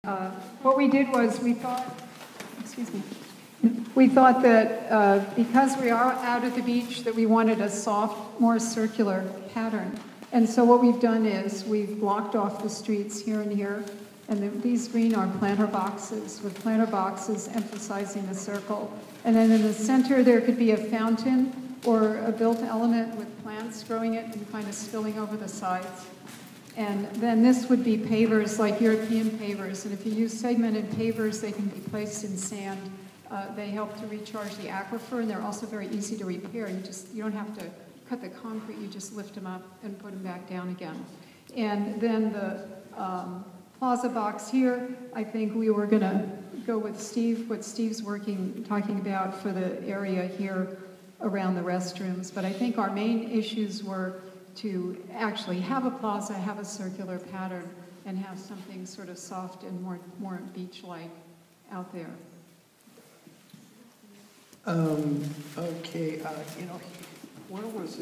What we did was we thought that because we are out at the beach that we wanted a soft, more circular pattern. And so what we've done is we've blocked off the streets here and here, and these green are planter boxes, with planter boxes emphasizing the circle. And then in the center there could be a fountain or a built element with plants growing it and kind of spilling over the sides. And then this would be pavers, like European pavers. And if you use segmented pavers, they can be placed in sand. They help to recharge the aquifer, and they're also very easy to repair. You don't have to cut the concrete, you just lift them up and put them back down again. And then the plaza box here, I think we were going to go with what Steve's talking about for the area here around the restrooms. But I think our main issues were to actually have a plaza, have a circular pattern, and have something sort of soft and more beach-like out there. Okay, where was it?